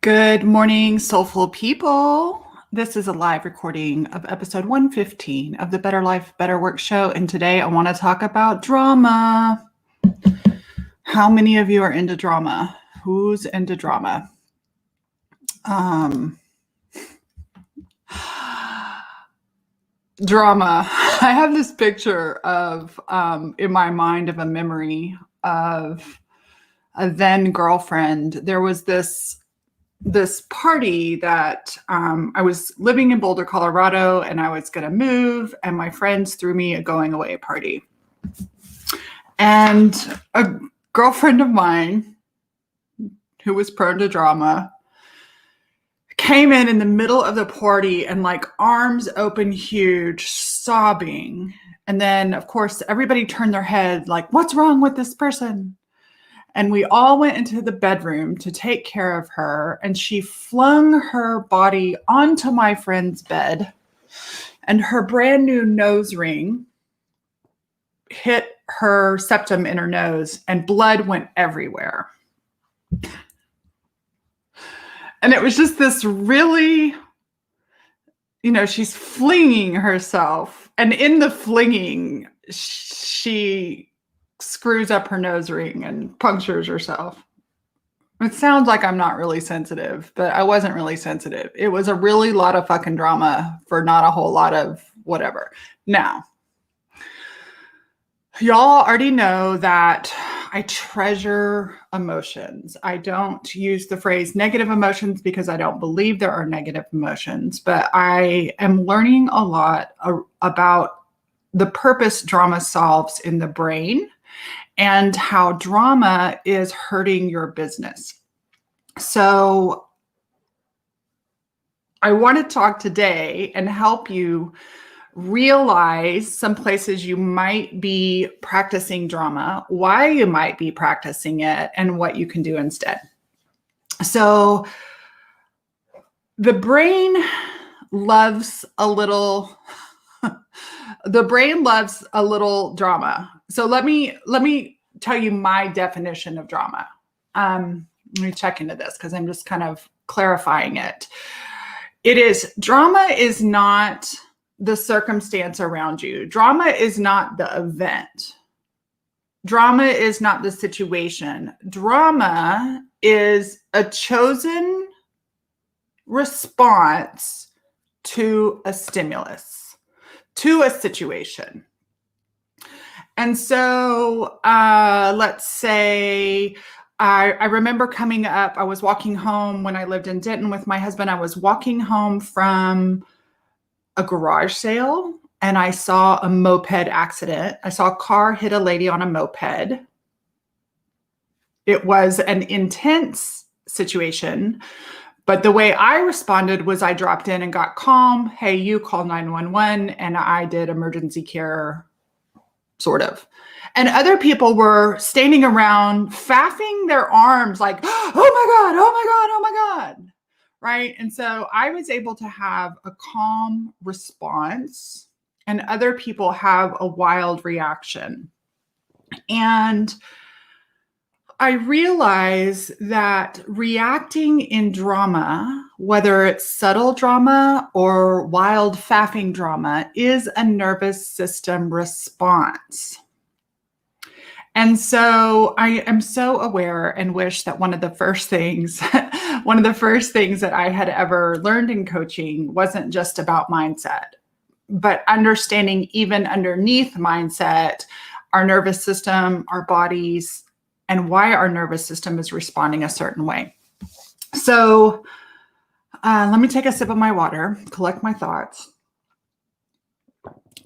Good morning, soulful people. This is a live recording of episode 115 of the Better Life, Better Work show. And today I want to talk about drama. How many of you are into drama? Who's into drama? Drama. I have this picture of, in my mind, of a memory of a then girlfriend. There was this party that I was living in Boulder, Colorado, and I was going to move, and my friends threw me a going away party. And a girlfriend of mine who was prone to drama came in the middle of the party and like arms open huge, sobbing. And then, of course, everybody turned their head like, what's wrong with this person? And we all went into the bedroom to take care of her. And she flung her body onto my friend's bed. And her brand new nose ring hit her septum in her nose. And blood went everywhere. And it was just this really, she's flinging herself. And in the flinging, she screws up her nose ring and punctures herself. It sounds like I'm not really sensitive, but I wasn't really sensitive. It was a really lot of fucking drama for not a whole lot of whatever. Now, y'all already know that I treasure emotions. I don't use the phrase negative emotions because I don't believe there are negative emotions, but I am learning a lot about the purpose drama solves in the brain and how drama is hurting your business. So I want to talk today and help you realize some places you might be practicing drama, why you might be practicing it, and what you can do instead. So the brain loves a little drama. So let me tell you my definition of drama. Let me check into this because I'm just kind of clarifying it. Drama is not the circumstance around you. Drama is not the event. Drama is not the situation. Drama is a chosen response to a stimulus, to a situation. And so let's say I remember coming up, I was walking home when I lived in Denton with my husband. I was walking home from a garage sale and I saw a moped accident. I saw a car hit a lady on a moped. It was an intense situation, but the way I responded was I dropped in and got calm. Hey, you call 911, and I did emergency care, sort of. And other people were standing around faffing their arms like, oh my God, oh my God, oh my God. Right. And so I was able to have a calm response, and other people have a wild reaction. And I realize that reacting in drama, whether it's subtle drama or wild faffing drama, is a nervous system response. And so I am so aware and wish that one of the first things that I had ever learned in coaching wasn't just about mindset, but understanding even underneath mindset, our nervous system, our bodies, and why our nervous system is responding a certain way. So let me take a sip of my water, collect my thoughts.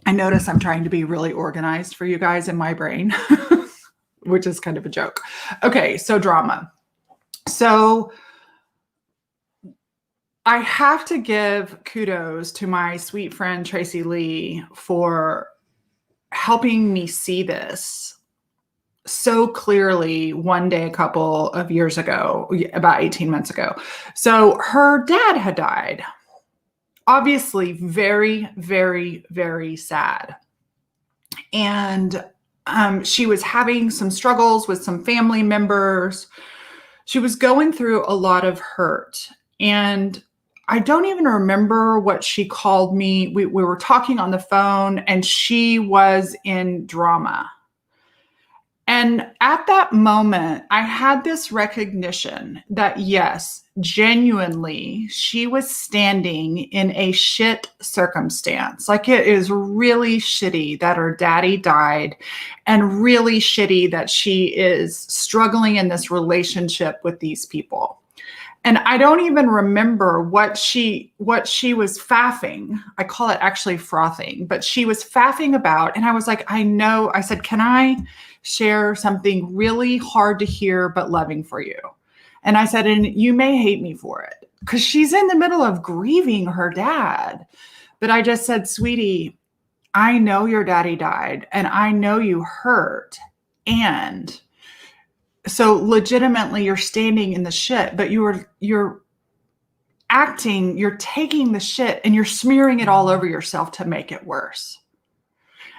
I notice I'm trying to be really organized for you guys in my brain, which is kind of a joke. Okay, so drama. So I have to give kudos to my sweet friend, Tracy Lee, for helping me see this so clearly one day, a couple of years ago, about 18 months ago. So her dad had died. Obviously, very, very, very sad. And she was having some struggles with some family members. She was going through a lot of hurt. And I don't even remember what she called me. We were talking on the phone, and she was in drama. And at that moment, I had this recognition that, yes, genuinely, she was standing in a shit circumstance. Like, it is really shitty that her daddy died, and really shitty that she is struggling in this relationship with these people. And I don't even remember what she was faffing. I call it actually frothing, but she was faffing about. And I was like, I know. I said, can I share something really hard to hear but loving for you? And I said, and you may hate me for it, because she's in the middle of grieving her dad. But I just said, sweetie, I know your daddy died, and I know you hurt. And so legitimately you're standing in the shit, but you're acting, you're taking the shit and you're smearing it all over yourself to make it worse.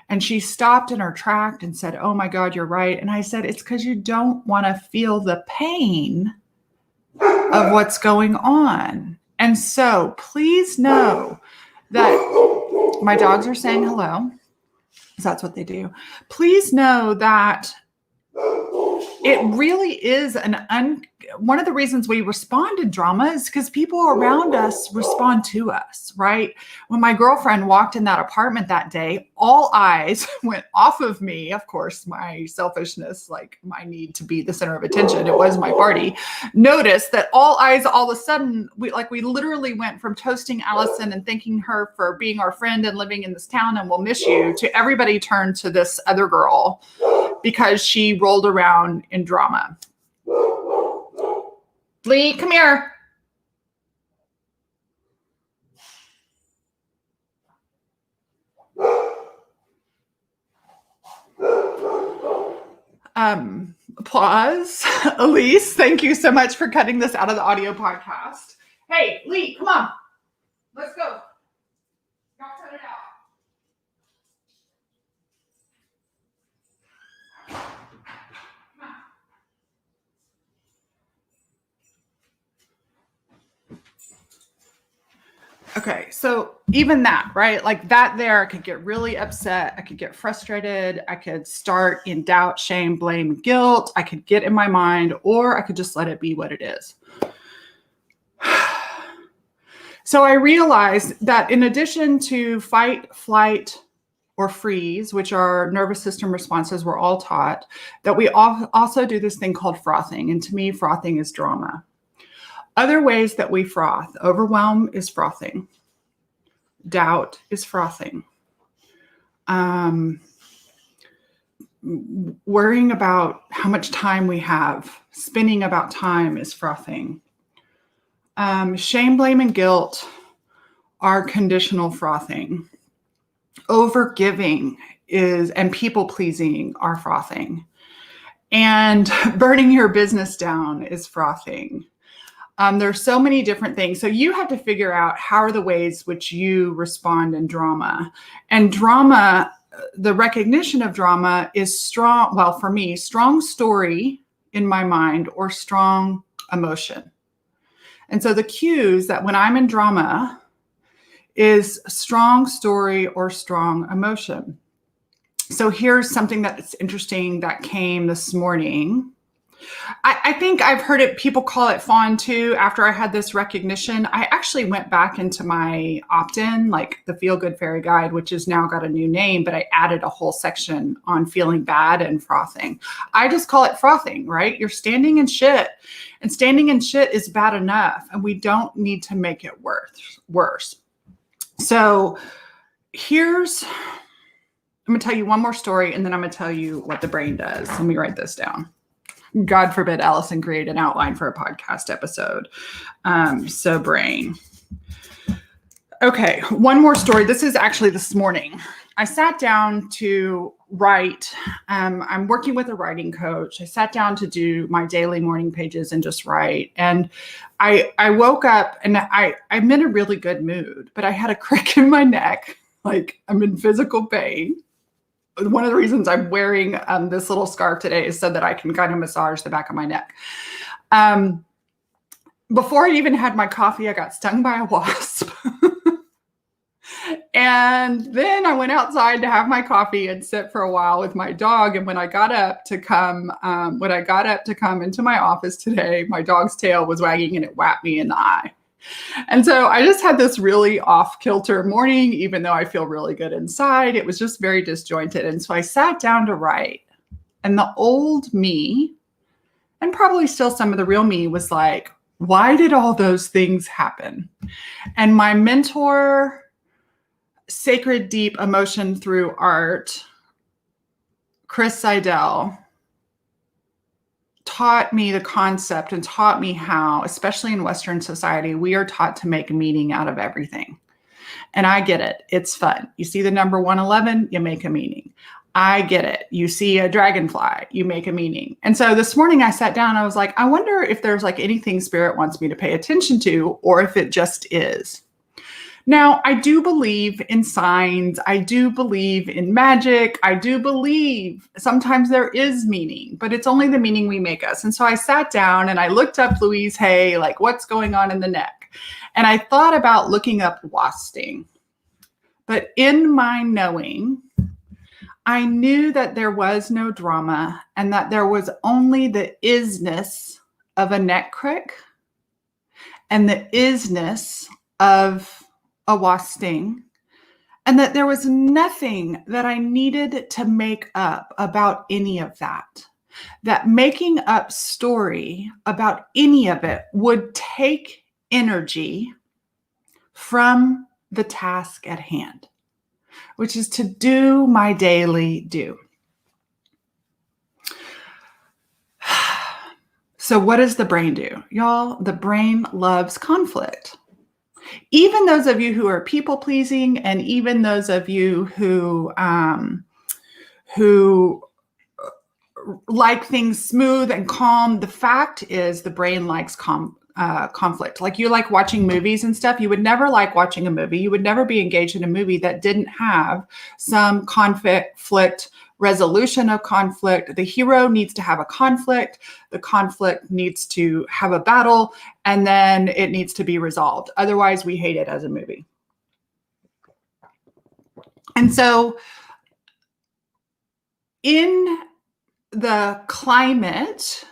And she stopped in her track and said, oh my God, you're right. And I said, it's because you don't want to feel the pain of what's going on. And so please know that my dogs are saying hello, because that's what they do. Please know that it really is one of the reasons we respond to drama is because people around us respond to us, right? When my girlfriend walked in that apartment that day, all eyes went off of me. Of course, my selfishness, like my need to be the center of attention, it was my party. Notice that all eyes, all of a sudden, we literally went from toasting Allison and thanking her for being our friend and living in this town and we'll miss you, to everybody turned to this other girl because she rolled around in drama. Lee, come here. Applause. Elise, thank you so much for cutting this out of the audio podcast. Hey, Lee, come on. Let's go. Y'all cut it out. Okay, so even that, right? Like that there, I could get really upset. I could get frustrated. I could start in doubt, shame, blame, guilt. I could get in my mind, or I could just let it be what it is. So I realized that in addition to fight, flight, or freeze, which are nervous system responses we're all taught, that we also do this thing called frothing. And to me, frothing is drama. Other ways that we froth: overwhelm is frothing. Doubt is frothing. Worrying about how much time we have, spinning about time is frothing. Shame, blame, and guilt are conditional frothing. Overgiving and people pleasing are frothing. And burning your business down is frothing. There's so many different things. So you have to figure out how are the ways which you respond in drama. And drama, the recognition of drama is strong. Well, for me, strong story in my mind or strong emotion. And so the cues that when I'm in drama is strong story or strong emotion. So here's something that's interesting that came this morning. I think I've heard it, people call it fawn too. After I had this recognition, I actually went back into my opt-in, like the Feel Good Fairy Guide, which has now got a new name, but I added a whole section on feeling bad and frothing. I just call it frothing, right? You're standing in shit, and standing in shit is bad enough, and we don't need to make it worse. So I'm going to tell you one more story, and then I'm going to tell you what the brain does. Let me write this down. God forbid Allison create an outline for a podcast episode. So brain. Okay, one more story. This is actually this morning. I sat down to write. I'm working with a writing coach. I sat down to do my daily morning pages and just write. And I woke up and I'm in a really good mood, but I had a crick in my neck. Like I'm in physical pain. One of the reasons I'm wearing this little scarf today is so that I can kind of massage the back of my neck. Before I even had my coffee, I got stung by a wasp. And then I went outside to have my coffee and sit for a while with my dog. And when I got up to come into my office today, my dog's tail was wagging and it whacked me in the eye. And so I just had this really off-kilter morning, even though I feel really good inside. It was just very disjointed. And so I sat down to write. And the old me, and probably still some of the real me, was like, why did all those things happen? And my mentor, Sacred Deep Emotion Through Art, Chris Seidel, taught me the concept and taught me how, especially in Western society, we are taught to make meaning out of everything. And I get it. It's fun. You see the number 111, you make a meaning. I get it. You see a dragonfly, you make a meaning. And so this morning I sat down, I was like, I wonder if there's like anything Spirit wants me to pay attention to, or if it just is. Now, I do believe in signs. I do believe in magic. I do believe sometimes there is meaning, but it's only the meaning we make us. And so I sat down and I looked up Louise Hay, like what's going on in the neck. And I thought about looking up wasp sting. But in my knowing, I knew that there was no drama and that there was only the isness of a neck crick and the isness of a wasp sting, and that there was nothing that I needed to make up about any of that. That making up story about any of it would take energy from the task at hand, which is to do my daily do. So what does the brain do? Y'all, the brain loves conflict. Even those of you who are people pleasing, and even those of you who like things smooth and calm, the fact is the brain likes conflict. Like you like watching movies and stuff. You would never like watching a movie. You would never be engaged in a movie that didn't have some conflict, resolution of conflict. The hero needs to have a conflict. The conflict needs to have a battle, and then it needs to be resolved. Otherwise, we hate it as a movie. And so in the climate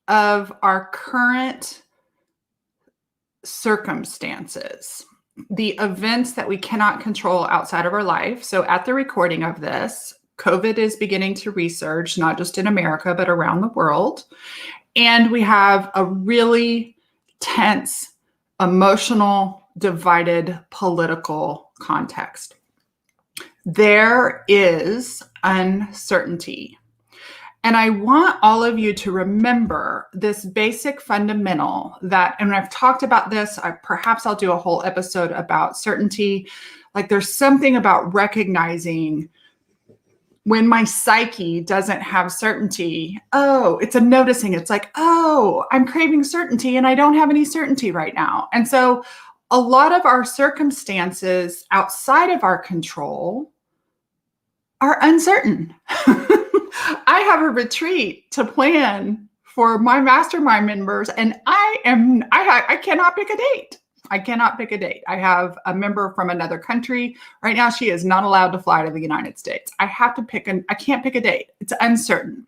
of our current circumstances, the events that we cannot control outside of our life. So at the recording of this, COVID is beginning to resurge, not just in America, but around the world. And we have a really tense, emotional, divided political context. There is uncertainty. And I want all of you to remember this basic fundamental that, and I've talked about this, perhaps I'll do a whole episode about certainty. Like there's something about recognizing when my psyche doesn't have certainty. Oh, it's a noticing. It's like, oh, I'm craving certainty and I don't have any certainty right now. And so a lot of our circumstances outside of our control are uncertain. I have a retreat to plan for my mastermind members, and I cannot pick a date. I cannot pick a date. I have a member from another country. Right now, she is not allowed to fly to the United States. I can't pick a date. It's uncertain.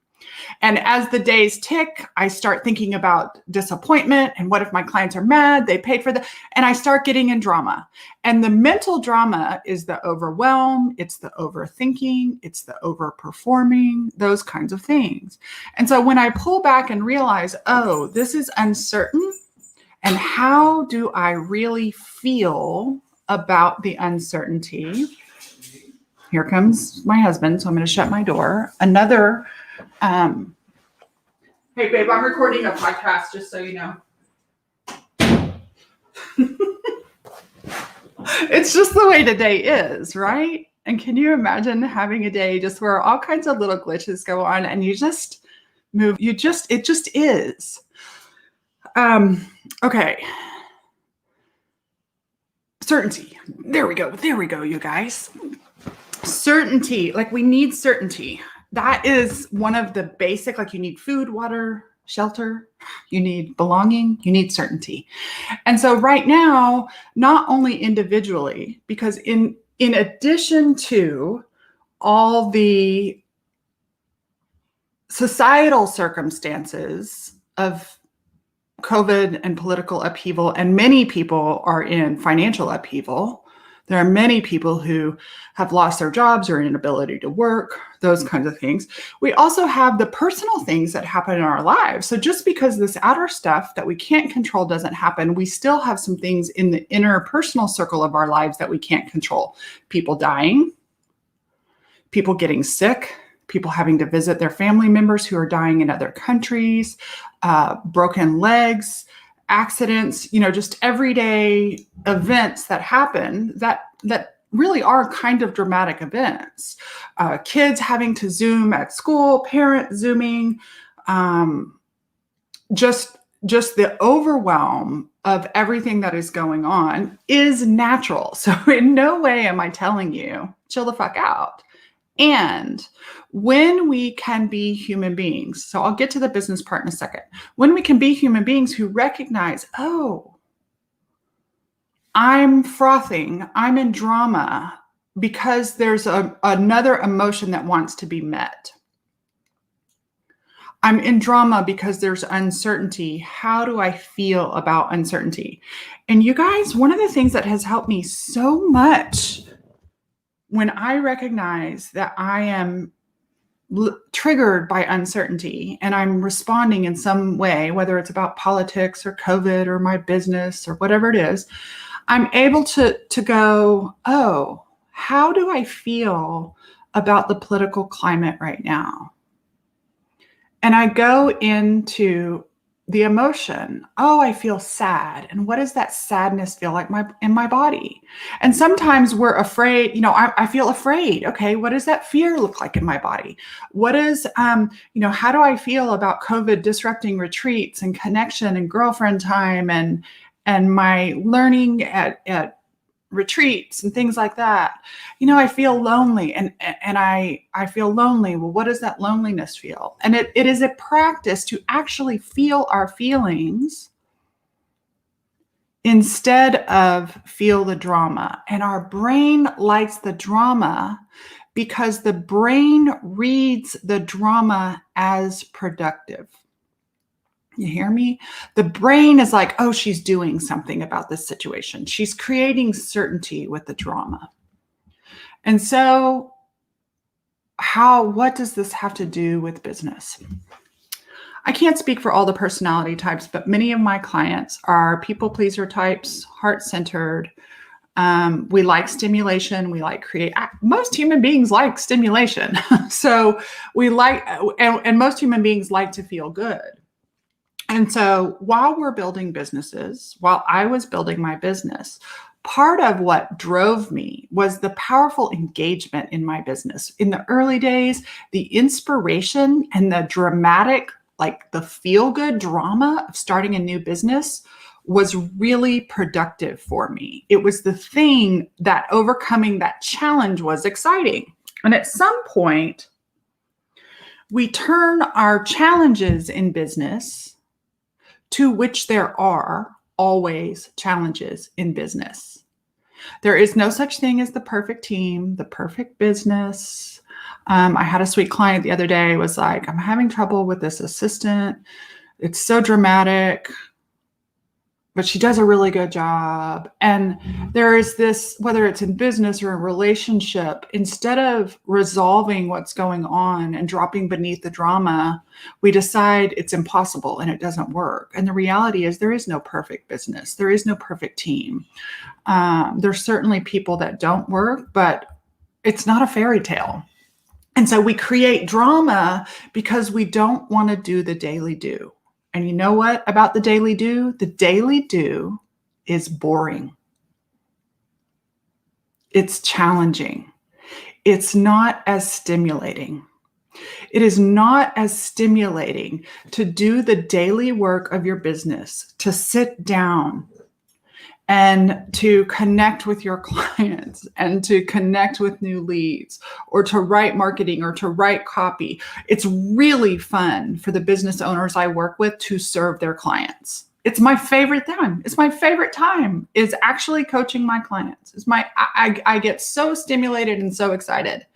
And as the days tick, I start thinking about disappointment and what if my clients are mad, they paid for that. And I start getting in drama. And the mental drama is the overwhelm, it's the overthinking, it's the overperforming, those kinds of things. And so when I pull back and realize, oh, this is uncertain, and how do I really feel about the uncertainty? Here comes my husband, so I'm going to shut my door. Hey babe, I'm recording a podcast, just so you know. It's just the way today is, right? And can you imagine having a day just where all kinds of little glitches go on and you just move, it just is. Okay. Certainty. There we go, you guys. Certainty, like we need certainty. That is one of the basic, like you need food, water, shelter, you need belonging, you need certainty. And so right now, not only individually, because in addition to all the societal circumstances of COVID and political upheaval, and many people are in financial upheaval. There are many people who have lost their jobs or inability to work, those kinds of things. We also have the personal things that happen in our lives. So just because this outer stuff that we can't control doesn't happen, we still have some things in the inner personal circle of our lives that we can't control. People dying, people getting sick, people having to visit their family members who are dying in other countries, broken legs, accidents, just everyday events that happen that really are kind of dramatic events. Kids having to Zoom at school, parents Zooming, just the overwhelm of everything that is going on is natural. So in no way am I telling you, chill the fuck out. And when we can be human beings, so I'll get to the business part in a second. When we can be human beings who recognize, oh, I'm frothing, I'm in drama because there's another emotion that wants to be met. I'm in drama because there's uncertainty. How do I feel about uncertainty? And you guys, one of the things that has helped me so much when I recognize that I am triggered by uncertainty and I'm responding in some way, whether it's about politics or COVID or my business or whatever it is, I'm able to go, oh, how do I feel about the political climate right now? And I go into the emotion. Oh, I feel sad. And what does that sadness feel like in my body? And sometimes we're afraid, I feel afraid. Okay, what does that fear look like in my body? What is, how do I feel about COVID disrupting retreats and connection and girlfriend time and my learning at retreats and things like that? I feel lonely and I feel lonely. Well, what does that loneliness feel? And it is a practice to actually feel our feelings instead of feel the drama. And our brain likes the drama because the brain reads the drama as productive. You hear me? The brain is like, oh, she's doing something about this situation. She's creating certainty with the drama. And so what does this have to do with business? I can't speak for all the personality types, but many of my clients are people pleaser types, heart-centered. We like stimulation. We like most human beings like stimulation. So we like, and most human beings like to feel good. And so while we're building businesses, while I was building my business, part of what drove me was the powerful engagement in my business. In the early days, the inspiration and the dramatic, like the feel-good drama of starting a new business was really productive for me. It was the thing that overcoming that challenge was exciting. And at some point, we turn our challenges in business, to which there are always challenges in business. There is no such thing as the perfect team, the perfect business. I had a sweet client the other day was like, I'm having trouble with this assistant. It's so dramatic, but she does a really good job. And there is this, whether it's in business or a relationship, instead of resolving what's going on and dropping beneath the drama, we decide it's impossible and it doesn't work. And the reality is there is no perfect business. There is no perfect team. There's certainly people that don't work, but it's not a fairy tale. And so we create drama because we don't want to do the daily do. And you know what about the daily do? The daily do is boring. It's challenging. It's not as stimulating. It is not as stimulating to do the daily work of your business, to sit down and to connect with your clients and to connect with new leads or to write marketing or to write copy. It's really fun for the business owners I work with to serve their clients. It's my favorite time. It's my favorite time is actually coaching my clients. I get so stimulated and so excited.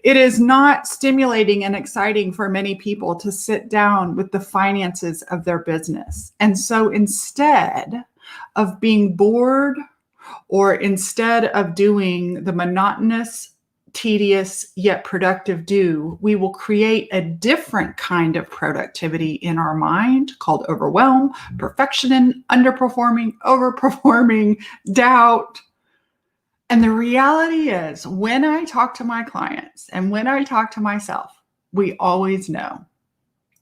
It is not stimulating and exciting for many people to sit down with the finances of their business. And so instead of being bored, or instead of doing the monotonous, tedious, yet productive we will create a different kind of productivity in our mind called overwhelm, perfection, underperforming, overperforming, doubt. And the reality is, when I talk to my clients and when I talk to myself, we always know.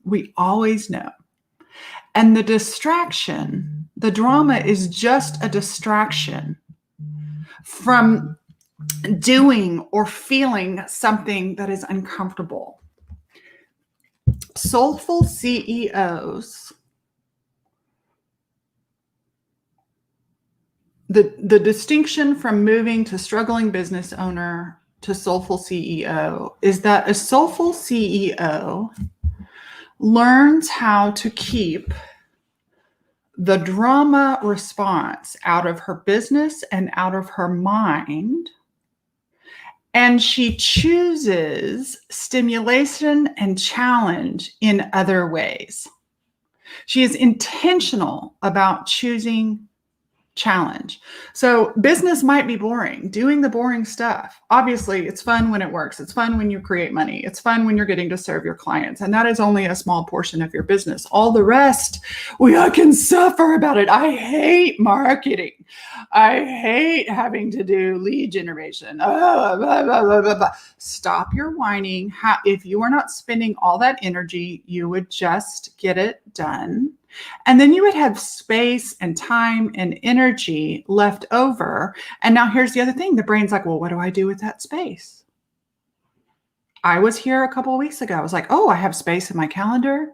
We always know. And the distraction, the drama is just a distraction from doing or feeling something that is uncomfortable. Soulful CEOs, the distinction from moving to struggling business owner to soulful CEO is that a soulful CEO learns how to keep the drama response out of her business and out of her mind. And she chooses stimulation and challenge in other ways. She is intentional about choosing challenge. So business might be boring, doing the boring stuff. Obviously, it's fun when it works. It's fun when you create money. It's fun when you're getting to serve your clients. And that is only a small portion of your business. All the rest, I can suffer about it. I hate marketing. I hate having to do lead generation. Blah, blah, blah, blah, blah. Stop your whining. If you are not spending all that energy, you would just get it done. And then you would have space and time and energy left over. And now here's the other thing. The brain's like, well, what do I do with that space? I was here a couple of weeks ago. I was like, oh, I have space in my calendar.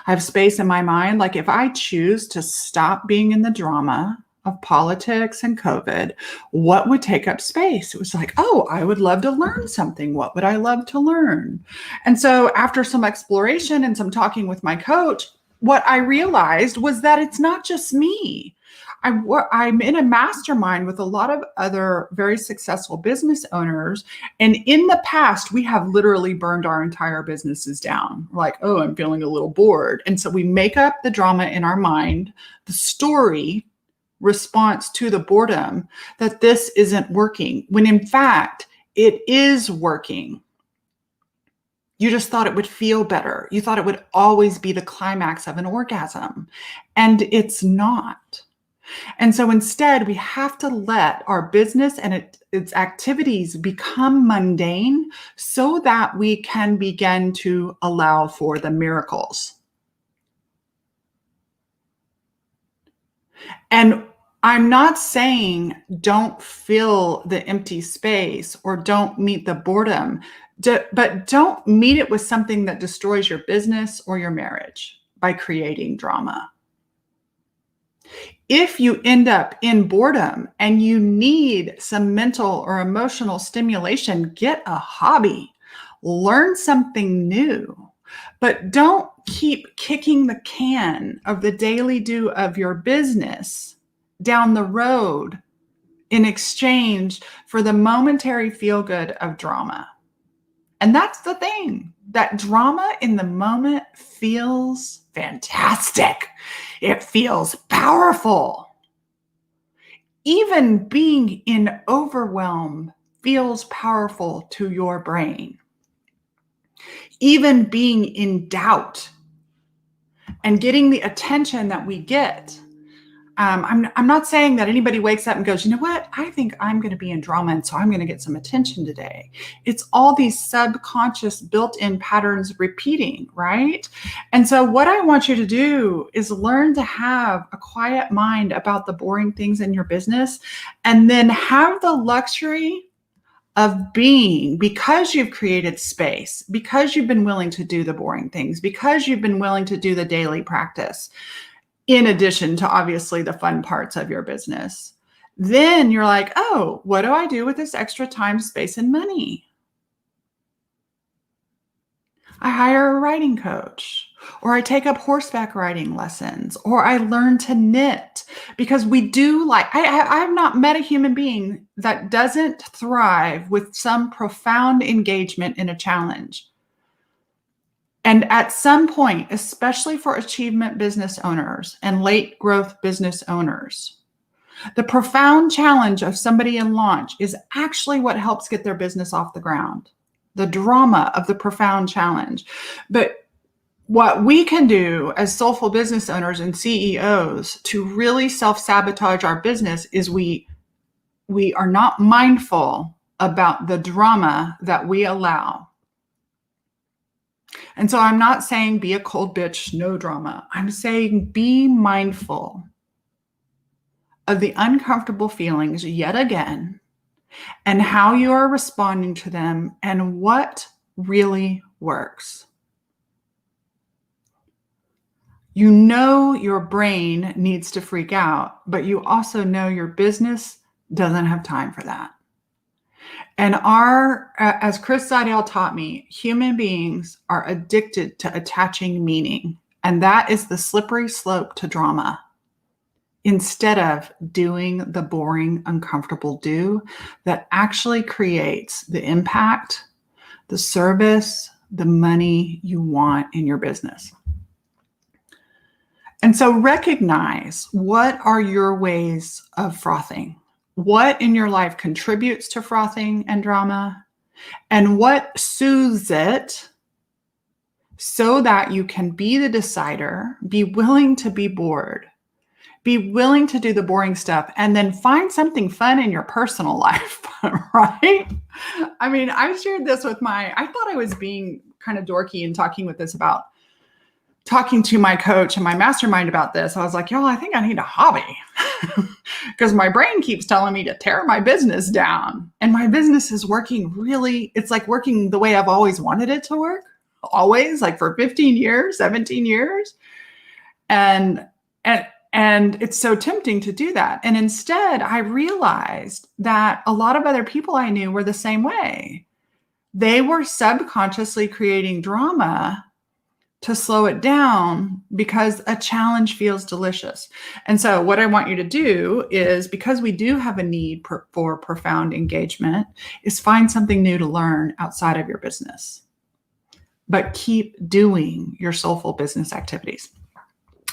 I have space in my mind. Like if I choose to stop being in the drama of politics and COVID, what would take up space? It was like, oh, I would love to learn something. What would I love to learn? And so after some exploration and some talking with my coach, what I realized was that it's not just me. I'm in a mastermind with a lot of other very successful business owners. And in the past, we have literally burned our entire businesses down. Like, oh, I'm feeling a little bored. And so we make up the drama in our mind, the story response to the boredom that this isn't working, when in fact, it is working. You just thought it would feel better. You thought it would always be the climax of an orgasm, and it's not. And so instead, we have to let our business and its activities become mundane so that we can begin to allow for the miracles. And I'm not saying don't fill the empty space or don't meet the boredom. But don't meet it with something that destroys your business or your marriage by creating drama. If you end up in boredom and you need some mental or emotional stimulation, get a hobby, learn something new, but don't keep kicking the can of the daily do of your business down the road in exchange for the momentary feel good of drama. And that's the thing, that drama in the moment feels fantastic. It feels powerful. Even being in overwhelm feels powerful to your brain. Even being in doubt and getting the attention that we get. I'm not saying that anybody wakes up and goes, you know what? I think I'm going to be in drama, and so I'm going to get some attention today. It's all these subconscious built-in patterns repeating, right? And so what I want you to do is learn to have a quiet mind about the boring things in your business, and then have the luxury of being, because you've created space, because you've been willing to do the boring things, because you've been willing to do the daily practice. in addition to obviously the fun parts of your business. Then you're like, oh, what do I do with this extra time, space, and money? I hire a writing coach, or I take up horseback riding lessons, or I learn to knit, because we do I've not met a human being that doesn't thrive with some profound engagement in a challenge. And at some point, especially for achievement business owners and late growth business owners, the profound challenge of somebody in launch is actually what helps get their business off the ground. The drama of the profound challenge. But what we can do as soulful business owners and CEOs to really self-sabotage our business is we are not mindful about the drama that we allow. And so I'm not saying be a cold bitch, no drama. I'm saying be mindful of the uncomfortable feelings yet again, and how you are responding to them, and what really works. You know your brain needs to freak out, but you also know your business doesn't have time for that. And as Chris Seidel taught me, human beings are addicted to attaching meaning, and that is the slippery slope to drama. Instead of doing the boring, uncomfortable do that actually creates the impact, the service, the money you want in your business. And so recognize, what are your ways of frothing? What in your life contributes to frothing and drama? And what soothes it so that you can be the decider, be willing to be bored, be willing to do the boring stuff, and then find something fun in your personal life, right? I mean, I shared this with I thought I was being kind of dorky and talking to my coach and my mastermind about this. I was like, y'all, I think I need a hobby because my brain keeps telling me to tear my business down. And my business is working it's like working the way I've always wanted it to work, always, like for 15 years, 17 years. And it's so tempting to do that. And instead, I realized that a lot of other people I knew were the same way. They were subconsciously creating drama to slow it down because a challenge feels delicious. And so what I want you to do is, because we do have a need for profound engagement, is find something new to learn outside of your business, but keep doing your soulful business activities.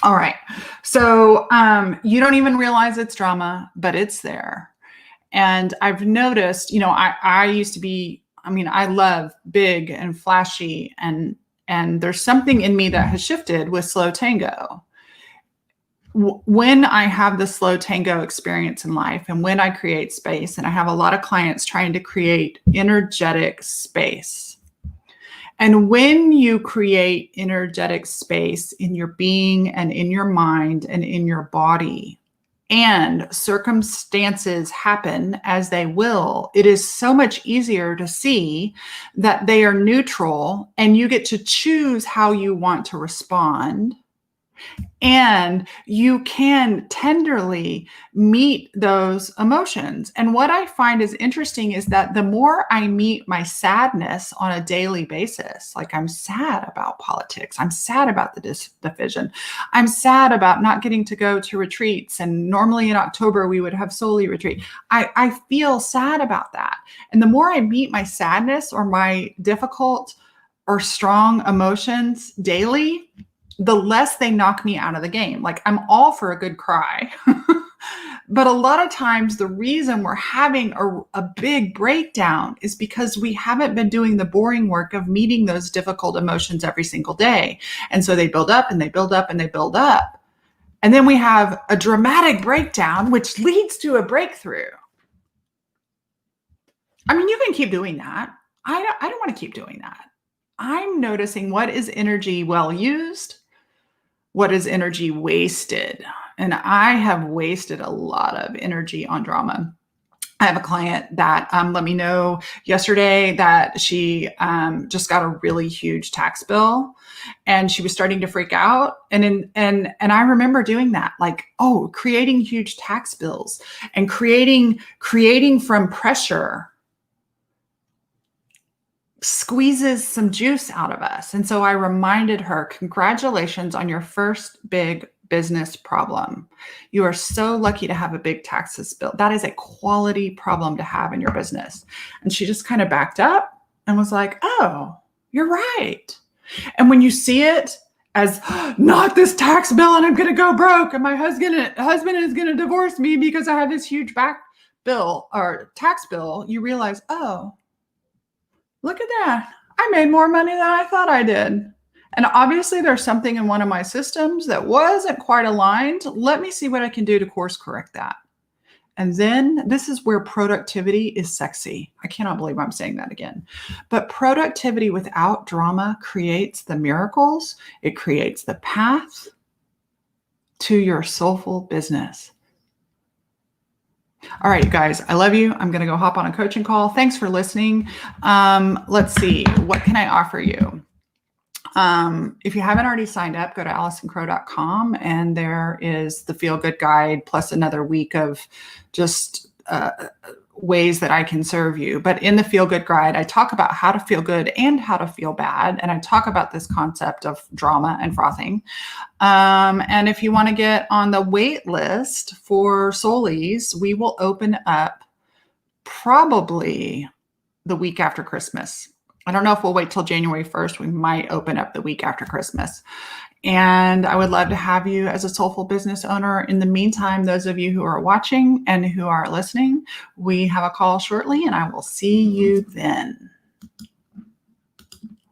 All right. So you don't even realize it's drama, but it's there. And I've noticed, I used to be, I love big and flashy, and there's something in me that has shifted with slow tango. When I have the slow tango experience in life, and when I create space, and I have a lot of clients trying to create energetic space. And when you create energetic space in your being and in your mind and in your body, and circumstances happen as they will, it is so much easier to see that they are neutral, and you get to choose how you want to respond. And you can tenderly meet those emotions. And what I find is interesting is that the more I meet my sadness on a daily basis, like I'm sad about politics, I'm sad about the division, I'm sad about not getting to go to retreats. And normally in October, we would have Soul retreat. I feel sad about that. And the more I meet my sadness or my difficult or strong emotions daily, the less they knock me out of the game. Like, I'm all for a good cry. But a lot of times the reason we're having a big breakdown is because we haven't been doing the boring work of meeting those difficult emotions every single day. And so they build up and they build up and they build up. And then we have a dramatic breakdown, which leads to a breakthrough. You can keep doing that. I don't want to keep doing that. I'm noticing what is energy well used, what is energy wasted. And I have wasted a lot of energy on drama. I have a client that let me know yesterday that she just got a really huge tax bill, and she was starting to freak out. And I remember doing that, like, oh, creating huge tax bills and creating from pressure squeezes some juice out of us. And so I reminded her, congratulations on your first big business problem. You are so lucky to have a big taxes bill. That is a quality problem to have in your business. And she just kind of backed up and was like, oh, you're right. And when you see it as not this tax bill and I'm going to go broke and my husband is going to divorce me because I have this huge back bill or tax bill, you realize, oh, look at that. I made more money than I thought I did. And obviously there's something in one of my systems that wasn't quite aligned. Let me see what I can do to course correct that. And then this is where productivity is sexy. I cannot believe I'm saying that again. But productivity without drama creates the miracles. It creates the path to your soulful business. All right, you guys, I love you. I'm going to go hop on a coaching call. Thanks for listening. Let's see. What can I offer you? If you haven't already signed up, go to AllisonCrow.com, and there is the Feel Good Guide plus another week of just ways that I can serve you. But in the Feel Good Guide, I talk about how to feel good and how to feel bad. And I talk about this concept of drama and frothing. And if you want to get on the wait list for Soulies, we will open up probably the week after Christmas. I don't know if we'll wait till January 1st. We might open up the week after Christmas. And I would love to have you as a soulful business owner. In the meantime, those of you who are watching and who are listening, we have a call shortly, and I will see you then.